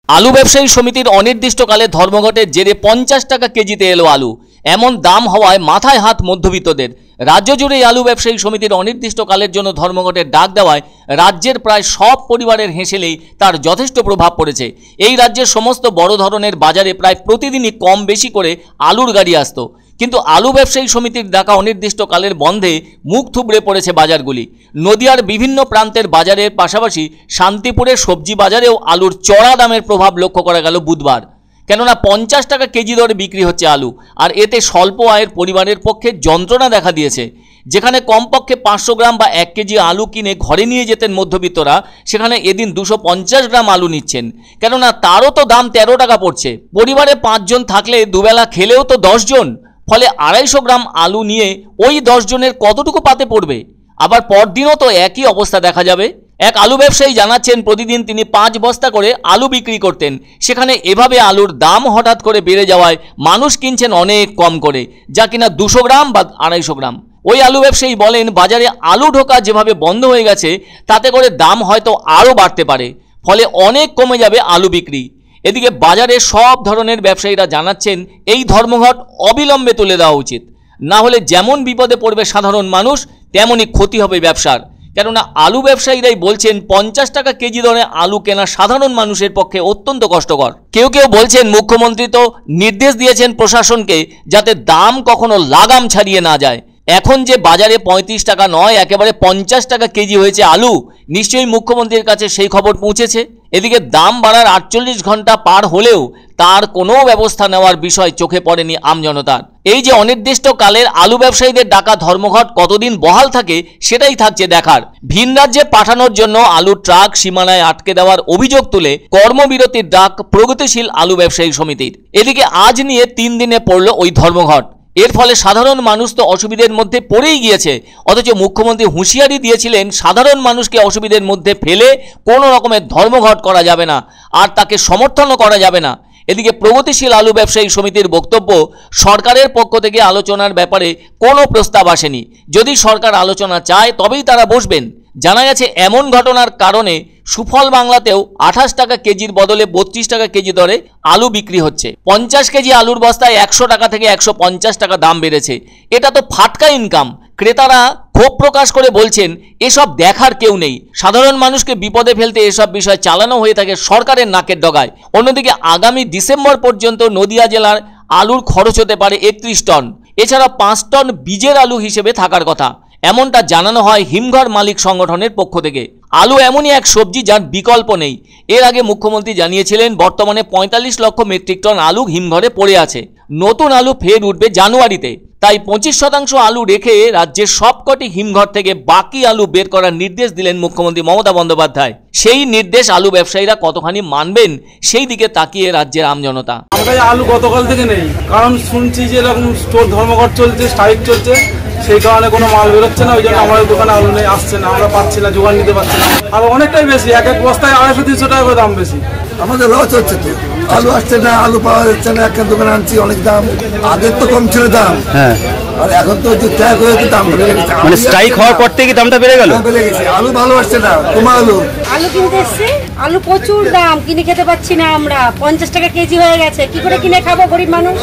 আলু ব্যবসায়ী সমিতির অনির্দিষ্টকালে ধর্মঘটের জেরে 50 টাকা কেজিতে এলো আলু। এমন দাম হওয়ায় মাথায় হাত মধ্যবিত্তদের। রাজ্য জুড়ে আলু ব্যবসায়ী সমিতির অনির্দিষ্টকালের জন্য ধর্মঘটের ডাক দেওয়ায় রাজ্যের প্রায় সব পরিবারের হেসেলেই তার যথেষ্ট প্রভাব পড়েছে। এই রাজ্যের সমস্ত বড় ধরনের বাজারে প্রায় প্রতিদিনই কম বেশি করে আলুর গাড়ি আসতো, কিন্তু আলু ব্যবসায়ী সমিতির ডাকা অনির্দিষ্টকালের বন্ধে মুখ থুবড়ে পড়েছে বাজারগুলি। নদিয়ার বিভিন্ন প্রান্তের বাজারের পাশাপাশি শান্তিপুরের সবজি বাজারেও আলুর চড়া দামের প্রভাব লক্ষ্য করা গেল বুধবার। কেননা 50 টাকা কেজি দরে বিক্রি হচ্ছে আলু, আর এতে স্বল্প আয়ের পরিবারের পক্ষে যন্ত্রণা দেখা দিয়েছে। যেখানে কমপক্ষে 500 গ্রাম বা 1 কেজি আলু কিনে ঘরে নিয়ে যেতেন মধ্যবিত্তরা, সেখানে এদিন 250 গ্রাম আলু নিচ্ছেন, কেননা তারও তো দাম 13 টাকা পড়ছে। পরিবারে 5 জন থাকলে দুবেলা খেলেও তো 10 জন, ফলে 250 গ্রাম আলু নিয়ে ওই 10 জনের কতটুকু পাতে পড়বে? আবার পরদিনও তো একই অবস্থা দেখা যাবে। এক আলু ব্যবসায়ী জানাচ্ছেন, প্রতিদিন তিনি 5 বস্তা করে আলু বিক্রি করতেন, সেখানে এভাবে আলুর দাম হঠাৎ করে বেড়ে যাওয়ায় মানুষ কিনছেন অনেক কম করে, যা কিনা 200 গ্রাম বা 250 গ্রাম। ওই আলু ব্যবসায়ী বলেন, বাজারে আলু ঢোকা যেভাবে বন্ধ হয়ে গেছে, তাতে করে দাম হয়তো আরও বাড়তে পারে, ফলে অনেক কমে যাবে আলু বিক্রি। এদিকে বাজারে সব ধরনের ব্যবসায়ীরা জানাচ্ছেন, এই ধর্মঘট অবিলম্বে তুলে দেওয়া উচিত, না হলে যেমন বিপদে পড়বে সাধারণ মানুষ, তেমনই ক্ষতি হবে ব্যবসার। কেননা আলু ব্যবসায়ীরাই বলছেন 50 টাকা কেজি দরে আলু কেনা সাধারণ মানুষের পক্ষে অত্যন্ত কষ্টকর। কেউ কেউ বলছেন, মুখ্যমন্ত্রী তো নির্দেশ দিয়েছেন প্রশাসনকে যাতে দাম কখনো লাগাম ছাড়িয়ে না যায়। এখন যে বাজারে 35 টাকা নয়, একেবারে 50 টাকা কেজি হয়েছে আলু, নিশ্চয়ই মুখ্যমন্ত্রীর কাছে সেই খবর পৌঁছেছে। এদিকে দাম বাড়ার 48 ঘন্টা পার হলেও তার কোনো ব্যবস্থা নেওয়ার বিষয় চোখে পড়েনি আমজনতার। এই যে অনির্দিষ্টকালের আলু ব্যবসায়ীদের ডাকা ধর্মঘট কতদিন বহাল থাকে, সেটাই থাকছে দেখার। ভিন রাজ্যে পাঠানোর জন্য আলুর ট্রাক সীমানায় আটকে দেওয়ার অভিযোগ তুলে কর্মবিরতির ডাক প্রগতিশীল আলু ব্যবসায়ী সমিতির। এদিকে আজ নিয়ে 3 দিনে পড়ল ওই ধর্মঘট। এর ফলে সাধারণ মানুষ তো অসুবিধার মধ্যে পড়েই গিয়েছে, অথচ মুখ্যমন্ত্রী হুঁশিয়ারি দিয়েছিলেন সাধারণ মানুষকে অসুবিধার মধ্যে ফেলে কোনো রকমের ধর্মঘট করা যাবে না, আর তাকে সমর্থনও করা যাবে না। এদিকে প্রগতিশীল আলু ব্যবসায়ী সমিতির বক্তব্য, সরকারের পক্ষ থেকে আলোচনার ব্যাপারে কোনো প্রস্তাব আসেনি। যদি সরকার আলোচনা চায় তবেই তারা বসবেন। জানা গেছে এমন ঘটনার কারণে সুফল বাংলাতেও 28 টাকা কেজির বদলে 32 টাকা কেজি দরে আলু বিক্রি হচ্ছে। 50 কেজি আলুর বস্তায় 100 টাকা থেকে 150 টাকা দাম বেড়েছে। এটা তো ফাটকা ইনকাম। ক্রেতারা ক্ষোভ প্রকাশ করে বলছেন, এসব দেখার কেউ নেই। সাধারণ মানুষকে বিপদে ফেলতে এসব বিষয় চালানো হয়ে থাকে সরকারের নাকের ডগায়। অন্যদিকে আগামী ডিসেম্বর পর্যন্ত নদিয়া জেলার আলুর খরচ হতে পারে 31 টন। এছাড়া 5 টন বীজের আলু হিসেবে থাকার কথা, এমনটা জানানো হয় হিমঘর মালিক সংগঠনের পক্ষ থেকে। আলু এমনই এক সবজি যার বিকল্প নেই। এর আগে মুখ্যমন্ত্রী জানিয়েছিলেন, বর্তমানে 45 লক্ষ মেট্রিক টন আলু হিমঘরে পড়ে আছে। নতুন আলু ফের উঠবে জানুয়ারিতে। তাই 25% আলু রেখে রাজ্যের সবকটি হিমঘর থেকে বাকি আলু বের করার নির্দেশ দিলেন মুখ্যমন্ত্রী মমতা বন্দ্যোপাধ্যায়। সেই নির্দেশ আলু ব্যবসায়ীরা কতখানি মানবেন, সেই দিকে তাকিয়ে রাজ্যের আমজনতা। আমাদের আলু গতকাল থেকে নেই, কারণ শুনছি যে এরকম স্টোর ধর্মঘট চলছে, স্ট্রাইক চলছে, সেই কারণে কোনো মাল বেরোচ্ছে না। ওই জন্য আমাদের দোকানে আলু নেই, আসছে না, আমরা পাচ্ছি না, জোগান নিতে পারছি না। আর অনেকটাই বেশি, এক এক বস্তায় 250-300 টাকা করে দাম বেশি। আমাদের লস হচ্ছে তো, আলু আসছে না, আলু পাওয়া যাচ্ছে না। একটা দোকানে আনছি অনেক দাম, আগের তো কম ছিল দাম, হ্যাঁ, আর এখন তো ট্যাগ হয়ে দাম বেড়ে গেছে। মানে স্ট্রাইক হওয়ার পর থেকে দামটা বেড়ে গেল, বেড়ে গেছে। আলু ভালো আসছে না, তোমার আলু কিনতে এসছি, আলু প্রচুর দাম, কিনে খেতে পাচ্ছি না আমরা। 50 টাকা কেজি হয়ে গেছে, কি করে কিনে খাবো গরিব মানুষ?